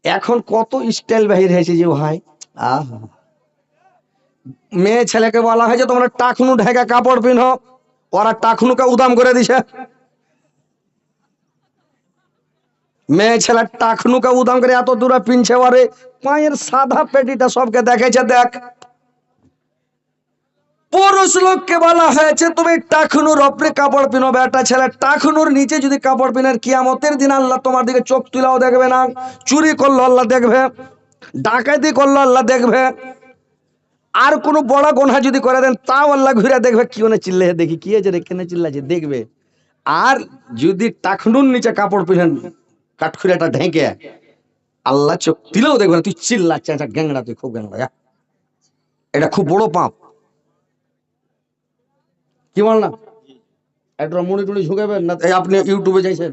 এখন কত স্টাইল বাহির হয়েছে যে ভাই, আহ মেয়ে ছেলেকে বলা হয়েছে তোমরা টাকনু ঢেকে কাপড় পিনো, ওরা টাকনুকে উদাম করে দিছে। মেয়ে ছেলে টাকনুকে উদাম করে এত দূরে পিনছে, ওরে পায়ের সাদা পেটিটা সবকে দেখেছে। দেখ, পুরুষ লোককে বলা হয়েছে তুমি টাকনুর ওপরে কাপড় পিনো। বেটা ছেলে টাকনুর নিচে যদি কাপড় পিনের, কিয়ামতের দিন আল্লাহ তোমার দিকে চোখ তুলাও দেখবে না। চুরি করলো আল্লাহ দেখবে, ডাকাতি করলো আল্লাহ দেখবে, আর কোন বড় গোনা যদি করে দেন তাও আল্লাহ ঘুরে দেখবে, কি মানে চিল্লে দেখি কি আছে রে, কেনে চিল্লাছে দেখবে। আর যদি টাকনুর নিচে কাপড় পিনেন কাঠখুরিয়াটা ঢেকে, আল্লাহ চোখ দিলেও দেখবে না। তুই চিল্লাচ্ছে, আচ্ছা গ্যাংড়া, তুই খুব গ্যাংড়া, এটা খুব বড় পাপ। কি বল না, একটা মুড়ি টুড়ি ঝুঁকাবেন না, আপনি ইউটিউবে যাইছেন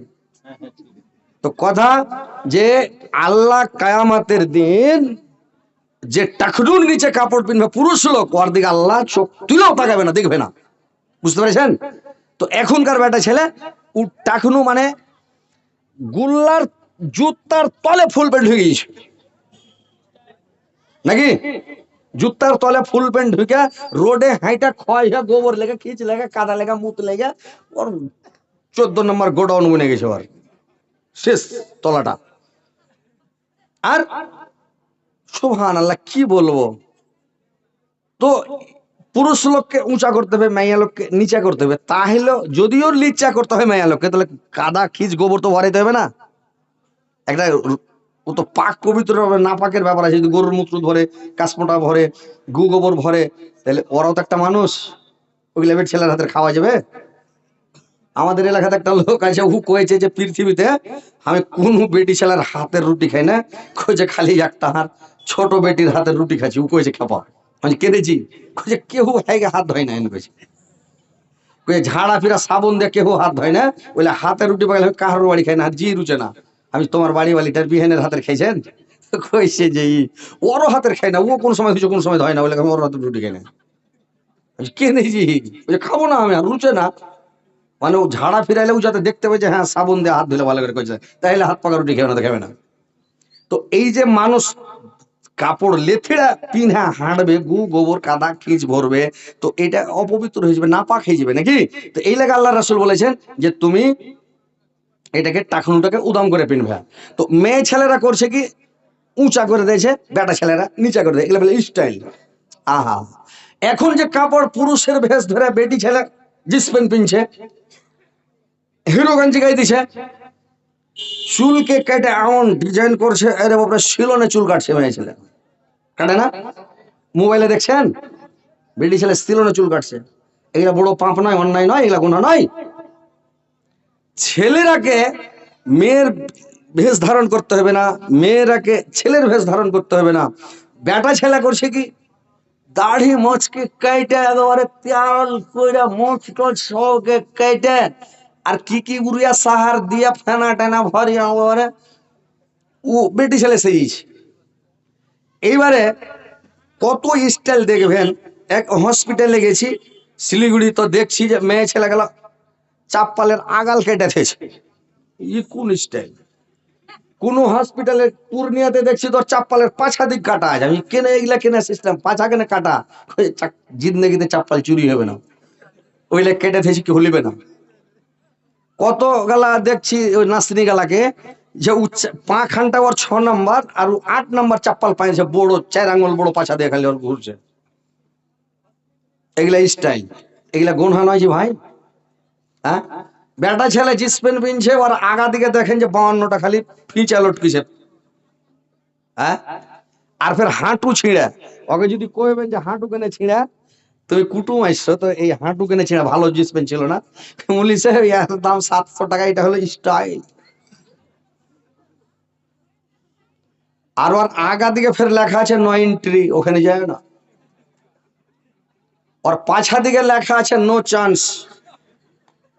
তো কথা, যে আল্লাহ কায়ামাতের দিন যে টাকনুর নিচে কাপড় পিনবে পুরুষ লোক, ওর দিকে আল্লাহ চোখ তুলেও তাকাবে না, দেখবে না। বুঝতে পেরেছেন? তো এখনকার বেটা ছেলে টাকনু মানে গুল্লার জুতার তলে ফুল প্যান্ট ঢুকে গেছে নাকি, জুতার তলে ফুল প্যান্ট ঢুকে রোডে হাইটা ক্ষয় হয়ে গোবর লেগে, খিচ লেগে, কাদা লেগে, মুত লেগে ওর 14 নম্বর গোডাউন বনে গেছে, ওর শেষ তলাটা। আর সুবহানাল্লাহ, কি বলবো। তো পুরুষ লোককে উঁচা করতে হবে, মাইয়া লোককে নিচা করতে হবে। তাহলে যদিও লিচা করতে হয় মাইয়া লোককে, তাহলে কাদা খিচ গোবর তো ভরাইতে হবে না একটা। ও তো পাক পবিত্র হবে, না পাকের ব্যাপার আছে। যদি গরুর মূত্র ধরে, কাশমোটা ভরে, গু গোবর ভরে, তাহলে ওরাও তো একটা মানুষ। ওইগুলো বেট ছেলের হাতের খাওয়া যাবে? আমাদের এলাকাতে একটা লোক আছে, ও কয়েছে যে পৃথিবীতে আমি কোন বেটি ছেলের হাতের রুটি খাই না, কয়েছে খালি একটা হাত ছোট বেটির হাতের রুটি খাচ্ছি। ও কয়েছে খাপা, মানে কেঁদেছি, কয়েছে কেউ হাত ধয় না, এনে কয়েছে ঝাড়া ফিরা সাবন দিয়ে কেউ হাত ধয় না। বলে হাতের রুটি পাইলে কাহার বাড়ি খাই না, জি রুচে না। আমি তোমার বাড়ি বালিটার বিহানের হাতের খাইছেন? কইছে যে ওরও হাতের খাই না, ও কোন সময় হয়েছে কোন সময় ধয় না, বলে আমি ওর হাতের রুটি খাই না। কে নেছি খাবো না আমি, আর রুচে না। মানে ও ঝাড়া ফিরাইলে ও যাতে দেখতে পাই যে হ্যাঁ সাবন দিয়ে হাত ধুলে ভালো করে কইছে, তাইলে হাত পাকা রুটি খাবে না, খাবে না। তো এই যে মানুষ কাপড় লেথিড়া পিনা হাঁটবে, গু গোবর কাদা খিচ ভরবে, তো এটা অপবিত্র হয়ে যাবে, নাপাক হয়ে যাবে নাকি। তো এই লাগে আল্লাহ রাসূল বলেছেন যে তুমি এটাকে টাকনুটাকে উদাম করে পিনবে। তো মেয়ে ছেলেরা করছে কি, উঁচা করে দিয়েছে, বেটা ছেলেরা নিচা করে দেয়, এগুলো বলে স্টাইল। আহা, এখন যে কাপড় পুরুষের ভেষ ধরে বেটি ছেলে জিন্স প্যান্ট পিনছে, হিরো গঞ্জি গাই দিছে, চুলকে কেটে এমন ডিজাইন করছে, আরে বাপরে শিলনে চুল কাটছে মেয়ে ছেলে, কাটে না? মোবাইলে দেখছেন বেটি ছেলে শিলনে চুল কাটছে। এগুলা বড় পাপ নয়, অন্যায় নয়, এগুলা গুনাহ নয়? ছেলেরাকে মেয়ের ভেষ ধারণ করতে হবে না, মেয়েরাকে ছেলের ভেষ ধারণ করতে হবে না। বেটা ছেলে করছে কি, দাড়ি মোচকে কেটে একেবারে তেল কইরা মোচ টোচ সবকে কেটে, আর কি কি উড়িয়া সাহার দিয়া ফেনা টেনা ভরিয়া ওরে ও বেটি ছেলে সেই। এইবারে কত স্টাইল দেখবেন। এক হসপিটালে গেছি শিলিগুড়ি, তো দেখছি যে মেয়ে ছেলে গেল চাপ্পালের আগাল কেটে থেছে। ই কোন স্টাইল? কোন হসপিটালে পূর্ণিয়াতে দেখছি তোর চাপ্পালের পাছা দিক কাটা আছে। আমি কেনে এগুলা কেনে সিস্টেম, পাছা কেনে কাটা? জিন্দগিতে চাপ্পাল চুরি হবে না, ওইলে কেটে থেছি কি হলিবে না। কত গালা দেখছি ওই নাসনি গালাকে, যে পা খানটা ওর 6 নম্বর আর 8 নম্বর চাপ্পাল পাইছে, বড় 4 আঙ্গুল বড় পাছা দিয়ে খালি ওর ঘুরছে। এগুলা স্টাইল, এগুলা গুনহা নয় যে ভাই? হ্যাঁ, বেটা ছেলে জিন্স প্যান্ট পিনছে, ওর আগা দিকে দেখেন যে 52টা খালি ফিচা লটকিছে। হ্যাঁ, আর ফের হাঁটু ছিঁড়া। ওকে যদি কইবেন যে হাঁটু কেনে ছিঁড়া, তুমি কুটুম আসছো তো এই হাঁটু কেনে ছিঁড়া, ভালো জিন্স প্যান্ট ছিল না, বলিছে এর দাম 700 টাকা, এটা হলো স্টাইল। আর ওর আগা দিকে ফের লেখা আছে নো এন্ট্রি, ওখানে যায় না। ওর পাছা দিকে লেখা আছে নো চান্স,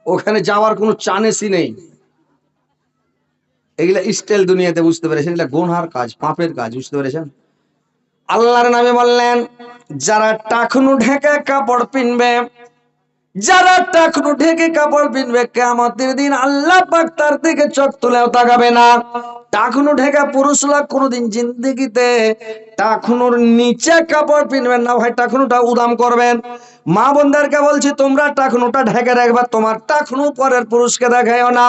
ওখানে যাওয়ার কোনো চান্সই নেই। এগুলা স্টাইল দুনিয়াতে, বুঝতে পেরেছেন? এগুলা গুনহার কাজ, পাপের কাজ, বুঝতে পেরেছেন? আল্লাহর নামে বললেন যারা টাকনু ঢেকে কাপড় পিনবে, যারা টাকনু ঢেকে কাপড় পিনবে কিয়ামতের দিন আল্লাহ পাক তার দিকে চোখ তুলেও তাকাবে না। টাকনু ঢেকা পুরুষরা কোনোদিন জিন্দেগিতে টাকনুর নিচে কাপড় পিনবেন না ভাই, টাকনুটা উদাম করবেন। মা বোনদেরকে বলছি তোমরা টাকনুটা ঢেকে রাখবা, তোমার টাকনু পরের পুরুষকে দেখাইও না।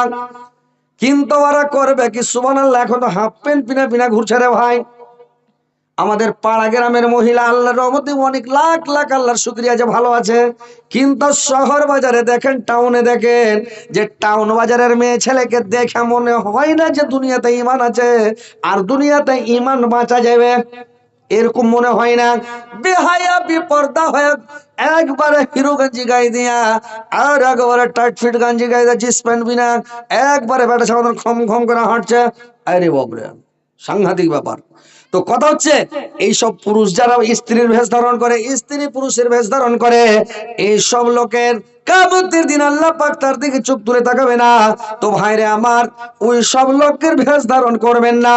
কিন্তু ওরা করবে কি সুবহানাল্লাহ, এখন তো হাফ প্যান্ট পিনা পিনা ঘুরছে রে ভাই। আমাদের পাড়া গ্রামের মহিলা আল্লাহর রহমতে অনেক লাখ লাখ আল্লাহর শুকরিয়া যে ভালো আছে, কিন্তু শহর বাজারে দেখেন, টাউনে দেখেন, যে টাউন বাজারের মেয়ে ছেলেকে দেখে মনে হয় না যে দুনিয়াতে ঈমান আছে আর দুনিয়াতে ঈমান বাঁচা যাবে, এরকম মনে হয় না। বেহায়া বিপর্দা হয়ে একবারে হিরো গঞ্জি গাই দিয়া আর একবারে টাইট ফিট গঞ্জি গাই দিয়া জিন্স প্যান্ট বিনা একবারে বেটা সাধারণ খম খম করে হাঁটছে। আরে বাপরে, সাংঘাতিক ব্যাপার। তো কথা হচ্ছে এইসব পুরুষ যারা স্ত্রীর ভেষ ধারণ করে, স্ত্রী পুরুষের ভেষ ধারণ করে, এইসব লোকের কিয়ামতের দিন আল্লাহ পাক তার দিকে চোখ তুলে তাকাবে না। তো ভাইরে আমার, ওই সব লোকের ভেষ ধারণ করবেন না।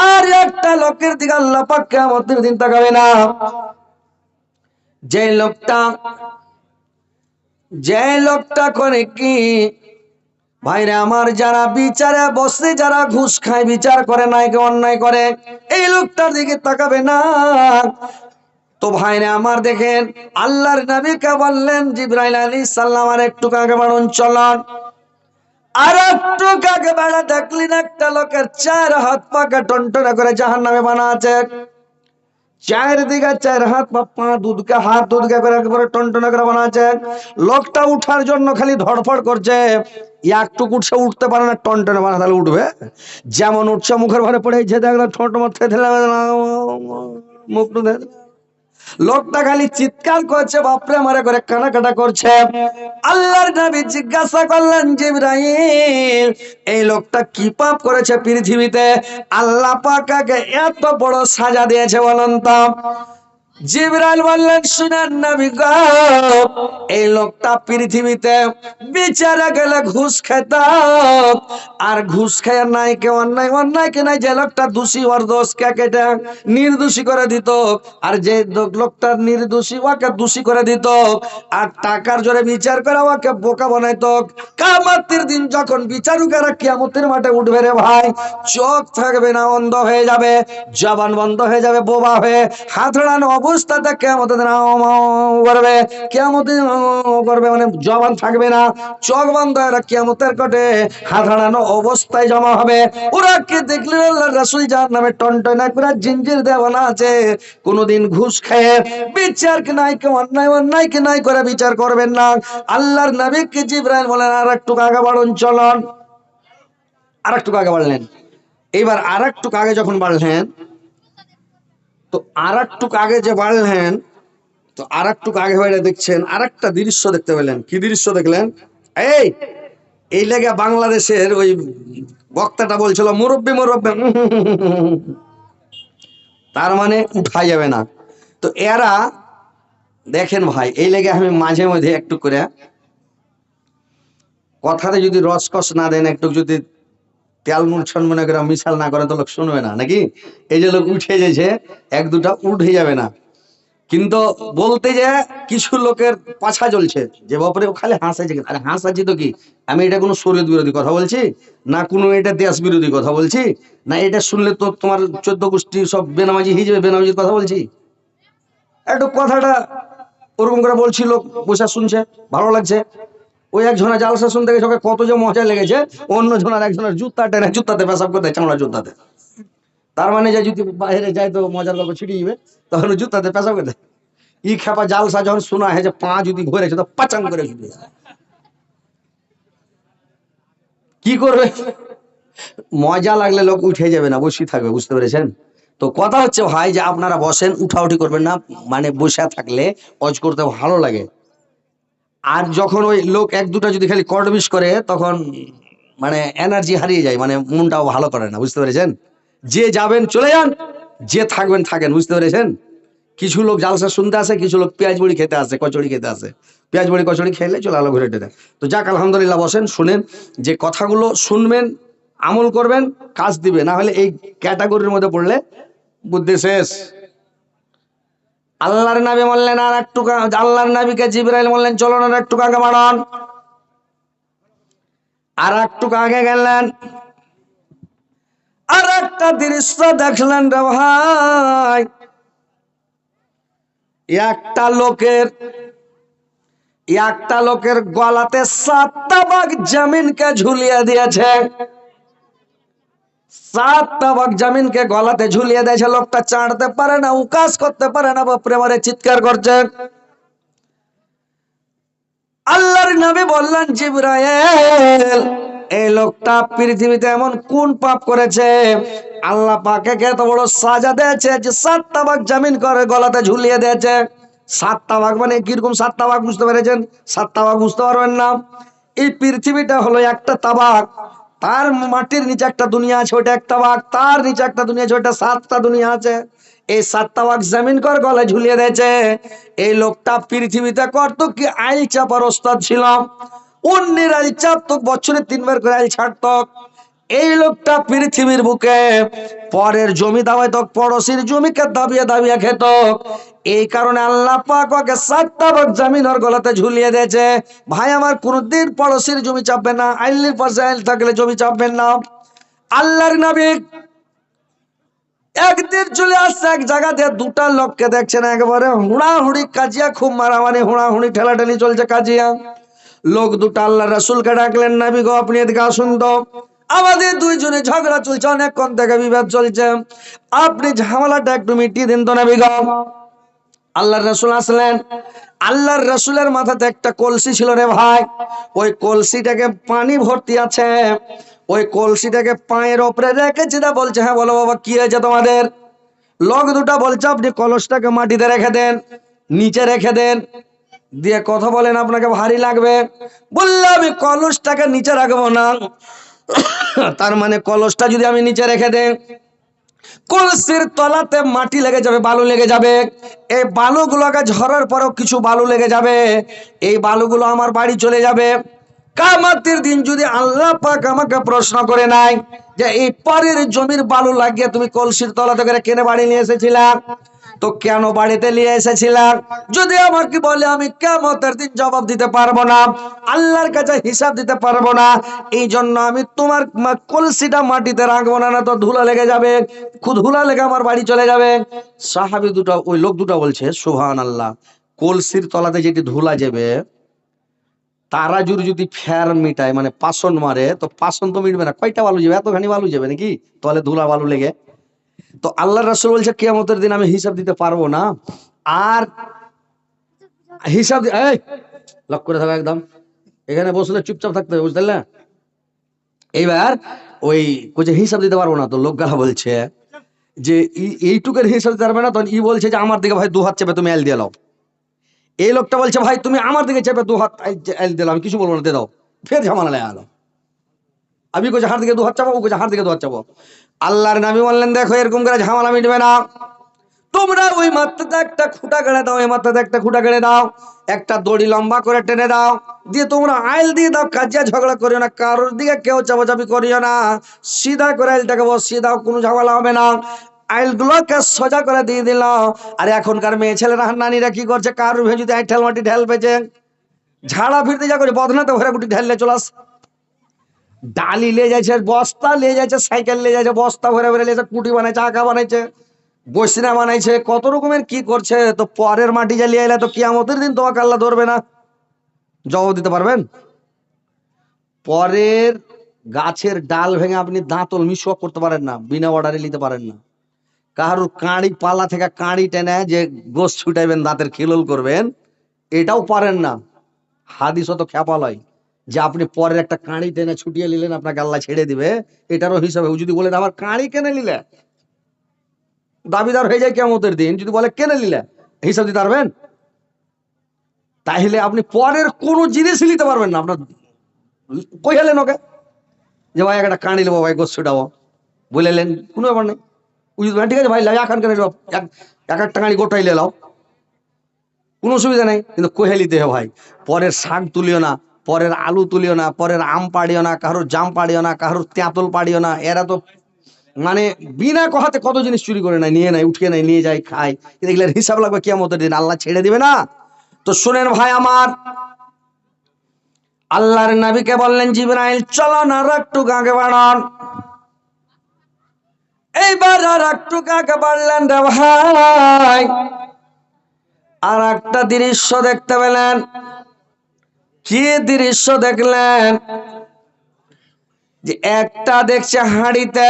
আর একটা লোকের দিকে আল্লাহ পাক কিয়ামতের দিন তাকাবে না, যে লোকটা করে কি ভাইরে আমার, যারা বিচারে বসে, যারা ঘুষ খায়, বিচার করে, নাইকে অন্যায় করে, এই লোকটার দিকে তাকাবে না। তো ভাইরে আমার দেখেন, আল্লাহর নবীকে বললেন জিবরাইল আলাইহিস সালাম, আর একটু আগে বাড়ুন চলন। আর একটু আগে বাড়া দেখলেন একটা লোকের চার হাত পাকে টনটনা করে জাহান্নামে বানা আছে। চারদিকে চার হাত পা দুধকে হাত দুধকে করে একবারে টনটনা করে বানা আছে। লোকটা উঠার জন্য খালি ধড়ফড় করছে, একটু উঠছে, উঠতে পারে না, টনটনা বানা, তাহলে উঠবে। যেমন উঠছে মুখের ঘরে পড়ে যেতে একদম ঠোঁট মধ্যে মুখ টুধে, লোকটা খালি চিৎকার করছে, বাপরে মারে করে কানাকাটা করছে। আল্লাহর নবী জিজ্ঞাসা করলেন জিবরাইল, এই লোকটা কি পাপ করেছে পৃথিবীতে আল্লাহ পাক একে এত বড় সাজা দিয়েছে বলুন তো? জিবরাইল বললেন, শুনেন নবী গো, এই লোকটা পৃথিবীতে বিচারে গেলে ঘুষ খেত, আর ঘুষ খেয়ে নাই কে অন্যায়, অন্যায় কে নাই, যে লোকটা দোষী ওর দোষকে কেটে নির্দোষী করে দিত, আর যে লোকটা নির্দোষী ওকে দোষী করে দিত, আর টাকার জোরে বিচার করে ওকে বোকা বানাইতো। কিয়ামতের দিন যখন বিচারকেরা কিয়ামতের মাঠে উঠবে রে ভাই, চোখ থাকবে না, অন্ধ হয়ে যাবে, জবান বন্ধ হয়ে যাবে, বোবা হয়ে হাতড়ানো অবস্থাতে কিয়ামতের দিন করবে, কিয়ামতের করবে, মানে জবান থাকবে না, চোখ বন্ধ হয়ে কিয়ামতের কোটে হাতড়ানো অবস্থায় জমা হবে। ওরা কে দেখলেন আল্লাহর রাসূল জাহান্নামে টনটনা করে জিঞ্জির দেওয়ানা আছে, কোনদিন ঘুষ খেয়ে বিচার কে নাই, কে অন্যায়, অন্যায় কে নাই করে বিচার করবেন না। আল্লাহর নবীকে জিবরাইল বলেন, আর একটু আগে বাড়ুন চলন। আর একটু আগে বাড়লেন। এইবার আর একটু আগে যখন বাড়লেন, তো আর একটু আগে যে বাড়লেন, তো আর একটু আগে হয়ে দেখছেন আর একটা দৃশ্য দেখতে পেলেন। কি দৃশ্য দেখলেন? এই এই লেগে বাংলাদেশের ওই বক্তাটা বলছিল মুরব্বি মুরব্বি, তার মানে উঠা যাবে না। তো এরা দেখেন ভাই, এই লেগে আমি মাঝে মধ্যে একটু করে কথাতে যদি রসকস না দেন, একটু যদি তেল নুন মনে করে মিশাল না করে, তো লোক শুনবে না নাকি? এই যে লোক উঠে যেছে, এক দুটা উঠে যাবে না, কিন্তু বলতে যে কিছু লোকের পাছা চলছে যে বাপরে ও খালি হাসাইছে। আরে হাসাচ্ছি তো কি, আমি এটা কোনো শরীয়ত বিরোধী কথা বলছি না, কোনো এটা দেশ বিরোধী কথা বলছি না, এটা শুনলে তো তোমার 14 গোষ্ঠী সব বেনামাজি হয়ে যাবে, বেনামাজির কথা বলছি। একটু কথাটা ওরকম করে বলছি, লোক বসে শুনছে, ভালো লাগছে। ওই একজনের জালসা শুনতে গেছে, ওকে কত যে মজা লেগেছে, অন্য জনের একজনের জুতা টেনে জুতাতে পেশাব করতে, চামড়া জুতাতে। তার মানে যে যদি বাইরে যায় তো মজার গল্প ছিটিয়ে যাবে, তখন জুতাতে পেশাব করতে। ই খেপা জালসা যখন শোনা হয় যে পা যদি ঘুরেছে, তো পাচাং করে শুধু কি করবে? মজা লাগলে লোক উঠে যাবে না, বসে থাকবে, বুঝতে পেরেছেন? তো কথা হচ্ছে ভাই যে আপনারা বসেন, উঠাউঠি করবেন না, মানে বসে থাকলে অজ করতে ভালো লাগে। আর যখন ওই লোক এক দুটা যদি খালি কটবিস করে, তখন মানে এনার্জি হারিয়ে যায়, মানে মনটাও ভালো করে না, বুঝতে পেরেছেন? যে যাবেন চলে যান, যে থাকবেন থাকেন, বুঝতে পেরেছেন? কিছু লোক জালসা শুনতে আসে, কিছু লোক পেঁয়াজ বড়ি খেতে আসে, কচুরি খেতে আসে, পেঁয়াজ বড়ি কচুরি খেলে চলে আলো ঘুরে টেনে। তো যাক আলহামদুলিল্লাহ, বসেন, শুনেন, যে কথাগুলো শুনবেন, আমল করবেন, কাজ দিবে, না হলে এই ক্যাটাগরির মধ্যে পড়লে বুদ্ধি শেষ। আল্লাহর নবী বললেন আর একটু, আল্লাহর নবীকে জিবরাইল বললেন চলো না একটু আগে বাড়ান। আর একটু আগে গেলেন, আর একটা দৃশ্য দেখলেন রে ভাই। একটা লোকের, একটা লোকের গলাতে 7টা বাঘ জমিনকে ঝুলিয়ে দিয়েছে। 7টা বাঘ জমিনকে গলাতে ঝুলিয়ে দিয়েছে। লোকটা চাড়তে পারে না, উকাস করতে পারে না, বাপরে বারে চিৎকার করছে। আল্লাহর নবী বললেন জিবরাইল, এই লোকটা পৃথিবীতে এমন কোন পাপ করেছে আল্লাহ পাকে এত বড় সাজা দিয়েছে যে 7টা বাঘ জামিন করে গলাতে ঝুলিয়ে দিয়েছে। 7টা বাঘ মানে কিরকম 7টা বাঘ বুঝতে পেরেছেন? 7টা বাঘ বুঝতে পারবেন না। এই পৃথিবীটা হলো একটা তাবাক, তার মাটির নিচে একটা দুনিয়া আছে, ওইটা একটা বাঘ, তার নিচে একটা দুনিয়া আছে, ওইটা 7টা দুনিয়া আছে। এই 7টা বাঘ জামিন কর গলায় ঝুলিয়ে দিয়েছে। এই লোকটা পৃথিবীতে করত কি, আইল চাপার ওস্তাদ ছিল। অন্যের আইল চাপত, বছরে 3বার করে আইল ছাড়ত। এই লোকটা পৃথিবীর বুকে পরের জমি দাবাইত, পড়োশির জমিকে দাবিয়ে দাবিয়ে খেত। এই কারণে আল্লাহ পাক ওকে 7টা বাঘ জামিন ওর গলাতে ঝুলিয়ে দিয়েছে। ভাই আমার, কোনদিন পড়োশির জমি চাপবেন না, আইলের পাশে আইল থাকলে জমি চাপবেন না। আল্লাহর নবী একদিন চলে আসছে এক জায়গাতে, 2টা লোককে দেখছেন একেবারে হুড়াহুড়ি কাজিয়া, খুব মারামারি, হুড়াহুড়ি ঠেলাঠেলি চলছে কাজিয়া। লোক 2টা আল্লাহ রাসূলকে ডাকলেন, নবী গো আপনি এদিকে আসুন তো, আমাদের দুইজনে ঝগড়া চলছে, অনেকক্ষণ থেকে বিবাদ চলছে, আপনি ঝামেলাটা একটু মিটিয়ে দিন তো নবী গো। আল্লাহর রাসূল আসলেন। আল্লাহর রাসূলের মাথাতে একটা কলসি ছিল রে ভাই। ওই কলসিটাকে পানি ভর্তি আছে। ওই কলসিটাকে পায়ের ওপরে রেখেছে, তা বলছে হ্যাঁ বলো বাবা কি হয়েছে তোমাদের। লোক 2টা বলছে আপনি কলসটাকে মাটিতে রেখে দেন, নিচে রেখে দেন, দিয়ে কথা বলেন, আপনাকে ভারী লাগবে। বললে আমি কলসটাকে নিচে রাখবো না। তার মানে কলসটা যদি আমি নিচে রেখে দেই, কলসির তলাতে মাটি লেগে যাবে, বালু লেগে যাবে। এই বালুগুলোকে ঝরার পরেও কিছু বালু লেগে যাবে, এই বালুগুলো আমার বাড়ি চলে যাবে। কিয়ামতের দিন যদি আল্লাহ পাক আমাকে প্রশ্ন করে নাই যে এই পরের জমির বালু লাগিয়ে তুমি কলসির তলাতে করে কেনে বাড়ি নিয়ে এসেছিলা, তো কেন বাড়িতে নিয়ে এসেছিলাম, যদি আমাকে বলে আমি কিয়ামতের দিন জবাব দিতে পারবো না, আল্লাহর কাছে হিসাব দিতে পারবো না, এই জন্য আমি তোমার কলসিটা মাটিতে রাখবো না, না তো ধুলা লেগে যাবে, খুব ধুলা লেগে আমার বাড়ি চলে যাবে। সাহাবী 2টা, ওই লোক 2টা বলছে সুবহানাল্লাহ, কলসির তলাতে যেটি ধুলা যাবে, তারা যদি ফের মিটায় মানে পাষণ মারে, তো পাষণ তো মিটবে না, কয়টা বালু যাবে, এতখানি বালু যাবে নাকি তলে ধুলা বালু লেগে। তো আল্লাহর রাসূল বলছে কিয়ামতের দিন আমি হিসাব দিতে পারবো না। আর হিসাব এই লক্ষ্য করে থাকো একদম, এখানে বসলে চুপচাপ থাকতে হবে, বুঝতে না। এইবার ওই যে হিসাব দিতে পারবো না, তো লোকগুলা বলছে যে এইটুকের হিসাব দিতে পারবে না, তখন বলছে যে আমার দিকে ভাই 2 হাত চেপে তুমি এল দিয়ে দাও। এই লোকটা বলছে ভাই তুমি আমার দিকে চেপে 2 হাত এল দিলাম, আমি কিছু বলবো না, দিয়ে দাও। ফের ঝামেলা লেগে গেল। আমি কইছি হাত দিকে 2 হাত চাপো, ও কইছে হাত দিকে 2 হাত চাপো। আল্লাহর নবী বললেন দেখো এরকম করে ঝামেলা মিটবে না, তোমরা ওই মাথাতে একটা খুঁটা গেড়ে দাও, এই মাথাতে একটা খুঁটা গেড়ে দাও, একটা দড়ি লম্বা করে টেনে দাও, দিয়ে তোমরা আইল দিয়ে দাও, কাজিয়া ঝগড়া করিও না, কারোর দিকে কেউ চাপাচাপি করিও না, সিধা করে আইলটাকে বসিয়ে দাও, কোনো ঝামেলা হবে না। আইলগুলোকে সোজা করে দিয়ে দিল। আর এখনকার মেয়ে ছেলেরা নারীরা কি করছে, কারোর যদি ঠেল মাটি ঢেল পেয়েছে, ঝাড়া ফিরতে যা করে বদনাতে ভরে গুটি ঢেললে চলাস, ডালি লে যাচ্ছে, বস্তা লে যাচ্ছে, সাইকেল লে যাচ্ছে, বস্তা ভরে ভরে লেছে, কুটি বানাইছে, আঁকা বানাইছে, বসিনা বানাইছে, কত রকমের কি করছে। তো পরের মাটি জ্বালিয়ে এলে তো কিয়ামতের দিন তোমাকে আল্লাহ ধরবে না, জবাব দিতে পারবেন? পরের গাছের ডাল ভেঙে আপনি দাঁতল মিশোয়া করতে পারেন না, বিনা অর্ডারে নিতে পারেন না। কারোর কাঁড়ি পাল্লা থেকে কাঁড়ি টেনে যে গোস ছুটাইবেন, দাঁতের খিলল করবেন, এটাও পারেন না। হাদিস অত খ্যাপালয় যে আপনি পরের একটা কাঁড়ি টেনে ছুটিয়ে নিলেন, আপনাকে আল্লাহ ছেড়ে দিবে, এটারও হিসাবে। ও যদি বলে আমার কাঁড়ি কেনে নিলে, দাবিদার হয়ে যায় কিয়ামতের দিন। যদি বলে কেনে নিলে, হিসাব দিতে পারবেন? তাহলে আপনি পরের কোন জিনিস নিতে পারবেন না। আপনার কইলেন ওকে যে ভাই একটা কাঁড়ি নেবো, ভাই গোস ছুটাবো, বলেলেন, কোনো ব্যাপার নেই। ঠিক আছে ভাই, এখন কেন এক একটা কাঁড়ি গোটাই লেলাও, কোনো অসুবিধা নেই, কিন্তু কোহেলিতে হবে ভাই। পরের শাক তুলিও না, পরের আলু তুলিও না, পরের আম পাড়িও না, কারোর জাম পাড়িও না, কারোর তেঁতুল পাড়িও না। এরা তো মানে বিনা কথাতে কত জিনিস চুরি করে নেয়, নিয়ে নেয়, উঠিয়ে নেয়, নিয়ে যায়, খায়। এগুলোর হিসাব লাগবে কিয়ামতের দিন, আল্লাহ ছেড়ে দিবে না। তো শুনেন ভাই আমার, আল্লাহর নবীকে বললেন জিবরাইল চলো না আর একটু আগে বাড়ান। এইবার আর একটু আগে বাড়লেন রে ভাই, আর একটা দৃশ্য দেখতে পেলেন। কি দৃশ্য দেখলেন? যে একটা দেখছে হাঁড়িতে,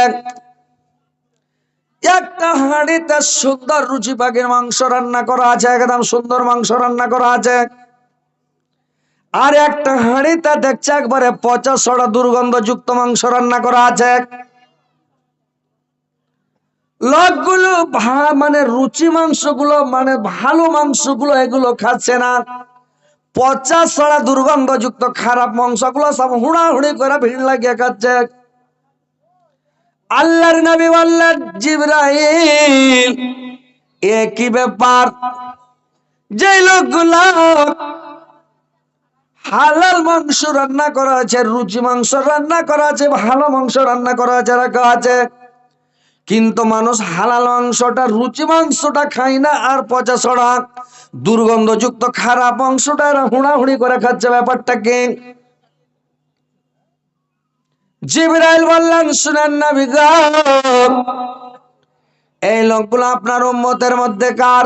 একটা হাঁড়িতে সুন্দর রুচি পাখির মাংস রান্না করা আছে, একদম সুন্দর মাংস রান্না করা আছে। আর একটা হাঁড়িতে দেখছে একবারে পচা সড়া দুর্গন্ধযুক্ত মাংস রান্না করা আছে। লোকগুলো মানে রুচি মাংসগুলো, মানে ভালো মাংসগুলো এগুলো খাচ্ছে না, পচা সড়া দুর্গন্ধযুক্ত খারাপ মাংসগুলো সব হুড়াহুড়ি করে ভিড় লাগিয়ে খাচ্ছে। আল্লাহর নবী বললেন জিবরাইল এ কি ব্যাপার? যে লোকগুলো হালাল মাংস রান্না করা আছে, রুচি মাংস রান্না করা আছে, ভালো মাংস রান্না করা আছে, রাখা আছে, কিন্তু মানুষ হালাল মাংসটা, রুচি মাংসটা খায় না, আর পচা সড়া দুর্গন্ধযুক্ত খারাপ মাংসটা এরা হুড়াহুড়ি করে খাচ্ছে। ব্যাপারটা কি? জিবরাইল বললেন শুনেন নবী গো, এই লোকগুলো আপনার উম্মতের মধ্যে কার?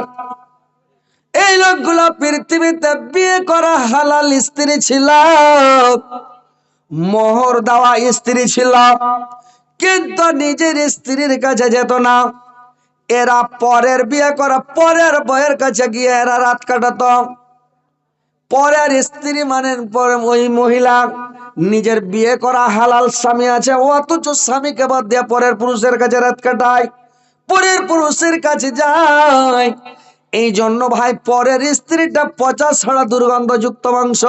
এই লোকগুলো পৃথিবীতে বিয়ে করা হালাল স্ত্রী ছিল, মোহর দেওয়া স্ত্রী ছিল, কিন্তু নিজের স্ত্রীর কাছে যেত না। এরা পরের বিয়ে করা পরের বউয়ের কাছে গিয়ে এরা রাত কাটাতো। পরের স্ত্রী মানে ওই মহিলা নিজের বিয়ে করা হালাল স্বামী আছে, অথচ স্বামীকে বাদ দিয়ে পরের পুরুষের কাছে রাত কাটায়, পরের পুরুষের কাছে যায়। এই জন্য ভাই পরের স্ত্রীটা পচা ছাড়া দুর্গন্ধযুক্ত মাংস,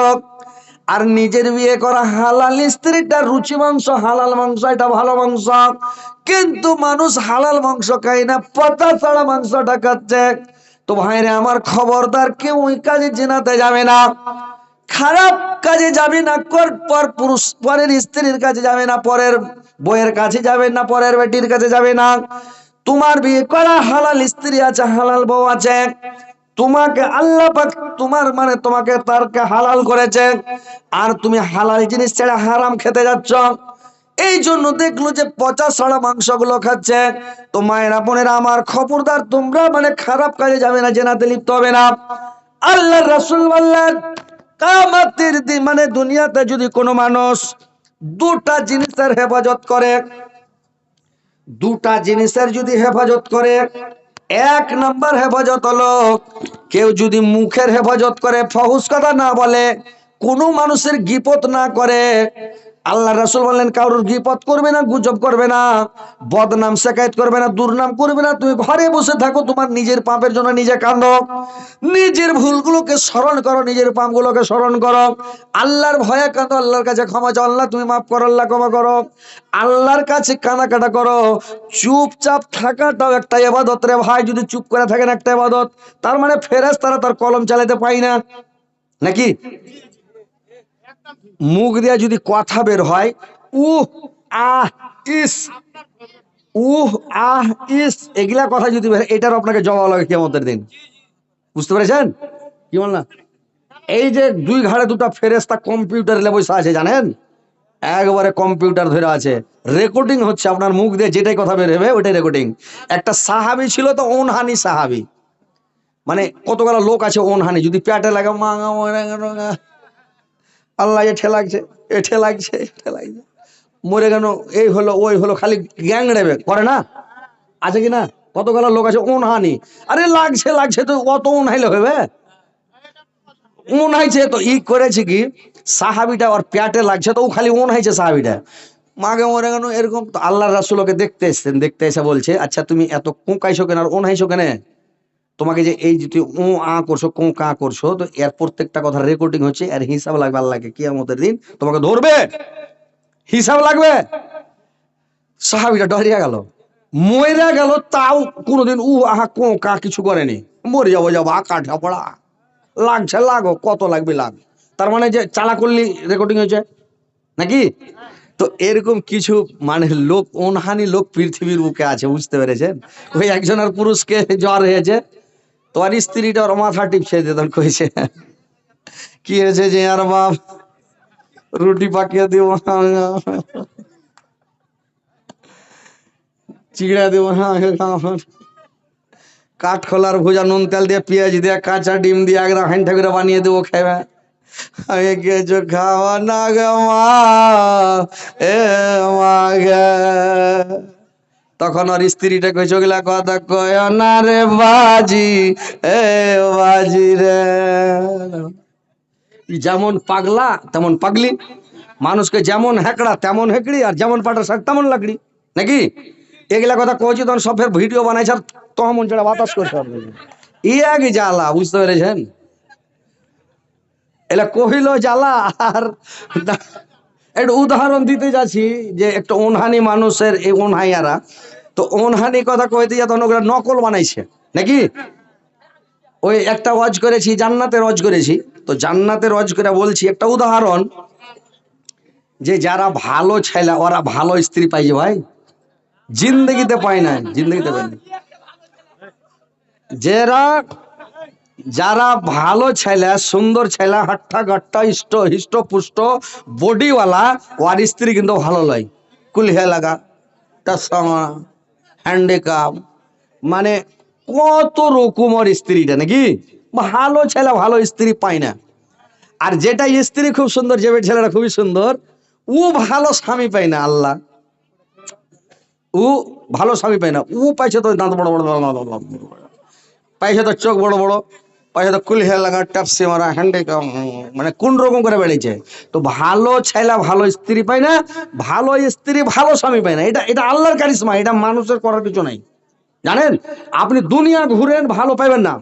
আর নিজের বিয়ে করা হালাল স্ত্রীটা রুচি মাংস, হালাল মাংস, এটা ভালো মাংস। কিন্তু মানুষ হালাল মাংস খায় না, পচা ছাড়া মাংসটা খাচ্ছে। তো ভাইরে আমার খবরদার, কেউ ওই কাজে জেনাতে যাবে না, খারাপ কাজে যাবে না, পুরুষ পরের স্ত্রীর কাছে যাবে না, পরের বইয়ের কাছে যাবে না, পরের বেটির কাছে যাবে না। তোমার বিয়ে করা হালাল স্ত্রী আছে, হালাল বউ আছে, তোমাকে আল্লাহ পাক তোমার মানে তোমাকে তারকে হালাল করেছে, আর তুমি হালাল জিনিস ছেড়ে হারাম খেতে যাচ্ছ। এই জন্য দেখলো যে পচা সড়া মাংসগুলো খাচ্ছে। তো মায়েরা বোনেরা আমার খবরদার, তোমরা মানে খারাপ কাজে যাবে না, জেনাতে লিপ্ত হবে না। আল্লাহ রাসূল বললেন কিয়ামতের দিন মানে দুনিয়াতে যদি কোনো মানুষ দুটা জিনিসের হেফাজত করে, দুটা জিনিসের যদি হেফাজত করে, এক নাম্বার হেফাজত হলো কেউ যদি মুখের হেফাজত করে, ফহুস কথা না বলে, কোনো মানুষের গীপত না করে। আল্লাহ রাসূল বললেন কারোর গীপত করবে না, গুজব করবে না, বদনাম শেকায়েত করবে না, দুর্নাম করবে না। তুমি ঘরে বসে থাকো, তোমার নিজের পাপের জন্য নিজে কাঁদো, নিজের ভুলগুলোকে স্মরণ করো, নিজের পাপগুলোকে স্মরণ করো, আল্লাহর ভয়ে কাঁদো, আল্লাহর কাছে ক্ষমা চাও, আল্লাহ তুমি মাফ করো, আল্লাহ ক্ষমা করো, আল্লাহর কাছে কানাকাটা করো। চুপচাপ থাকাটাও একটা ইবাদত রে ভাই। যদি চুপ করে থাকেন একটা ইবাদত। তার মানে ফেরেশতারা তার কলম চালাতে পায় না নাকি? মুখ দিয়ে যদি কথা বের হয়, উহ আহ ইস, উহ আহ ইস, এগুলা কথা যদি বের, এটার আপনাকে জবাব লাগে কিয়ামতের দিন। বুঝতে পেরেছেন কি বললাম? এই যে দুই ঘাড়ে দুটা ফেরেশতা কম্পিউটার বসে আছে জানেন, একবারে কম্পিউটার ধরে আছে, রেকর্ডিং হচ্ছে, আপনার মুখ দিয়ে যেটাই কথা বের হবে ওটাই রেকর্ডিং। একটা সাহাবী ছিল তো, ওনহানি সাহাবী, মানে কতগুলো লোক আছে ওনহানি, যদি পেটে লাগে আল্লাহ এঠে লাগছে, এঠে লাগছে, এঠে লাগছে, মরে গেল, এই হলো ওই হলো, খালি গ্যাং রেবে করে না, আছে কি না? কতগুলো লোক আছে ওনহানি, আরে লাগছে লাগছে, তো অত ওনহাইলে হবে? ওনহাইছে তো ই করেছে কি, সাহাবিটা ওর পেটে লাগছে তো ও খালি ওনহাইছে সাহাবিটা, মাগে মরে গেল এরকম। তো আল্লাহ রাসূলকে দেখতে এসেছেন, দেখতে এসে বলছে আচ্ছা তুমি এত কোঁকাইছো কেন আর ওনহাইছো কেন? তোমাকে যে এই যে তুই ও আ করছো, কো কা করছো, তো এর প্রত্যেকটা কথা রেকর্ডিং হচ্ছে, এর হিসাব লাগবে আল্লাহকে কিয়ামতের দিন, তোমাকে ধরবে, হিসাব লাগবে। সাহাবীটা ডরিয়া গেল, মইরা গেল, তাও কোনোদিন উ আহা কো কা কিছু করেনি। মরে যাবো যাবো কাঠা পড়া, লাগছে লাগো, কত লাগবে লাগ। তার মানে যে চালা করলি রেকর্ডিং হয়েছে নাকি? তো এরকম কিছু মানে লোক অনহানি লোক পৃথিবীর বুকে আছে, বুঝতে পেরেছেন? ওই একজনের পুরুষকে জ্বর হয়েছে, তোর স্ত্রীটা ওর মাথা টিপছে দিয়ে তখন কইছে কি হয়েছে যে আর বাপ রুটি পাকিয়ে দিব না, চিড়া দিব না, কাঠ খোলার ভুজা নুন তেল দিয়ে পেঁয়াজ দিয়ে কাঁচা ডিম দিয়ে একদম হাঁড়ি করে বানিয়ে দেবো, খাইবে। আমি কিছু খাওয়া না গে মা, এ মা গে। তখন ওর স্ত্রীটা কইছে ওগুলা কথা কয় না রে বাজি, এ বাজি রে। যেমন পাগলা তেমন পাগলি, মানুষকে যেমন হেকড়া তেমন হেকড়ি, আর যেমন পাটা শাক তেমন লাকড়ি, নাকি? এগুলা কথা কইছি তখন সব ফের ভিডিও বানাইছে, আর তখন যেটা বাতাস করছে এক জ্বালা, বুঝতে পেরেছেন? এলা কহিল জ্বালা। আর একটা উদাহরণ দিতে যাচ্ছি যে একটা অনহানি মানুষের এই অনহাইয়ারা, তো অনহানি কথা কইতে যা তখন ওরা নকল বানাইছে, নাকি? ওই একটা ওয়াজ করেছি, জান্নাতের ওয়াজ করেছি, তো জান্নাতের ওয়াজ করে বলছি একটা উদাহরণ, যে যারা ভালো ছেলে ওরা ভালো স্ত্রী পাইছে ভাই, জিন্দগিতে পায় না, জিন্দগিতে পায় না। যারা যারা ভালো ছেলে, সুন্দর ছেলে, হাট্টা গাট্টা ইষ্ট হিষ্ট পুষ্ট বডিওয়ালা, ওর স্ত্রী কিন্তু ভালো লয়, কুলহে লাগা, টাসমা, হ্যান্ডিক্যাপ, মানে কত রকম ওর স্ত্রীটা, নাকি? ভালো ছেলে ভালো স্ত্রী পায় না। আর যেটা স্ত্রী খুব সুন্দর, যে ছেলেটা খুবই সুন্দর, ও ভালো স্বামী পায় না। আল্লাহ, ও ভালো স্বামী পায় না। ও পাইছে তো দাঁত বড় বড়, পাইছে তো চোখ বড় বড়, পাইছে তো কুলহে লাগা, টাপসি মারা, হ্যান্ডিক্যাপ, মানে কোন রকম করে বেড়েছে। তো ভালো ছেলে ভালো স্ত্রী পায় না, ভালো স্ত্রী ভালো স্বামী পায় না। এটা এটা আল্লাহর কারিশমা, এটা মানুষের করার কিছু নাই, জানেন? আপনি দুনিয়া ঘুরেন, ভালো পাইবেন না।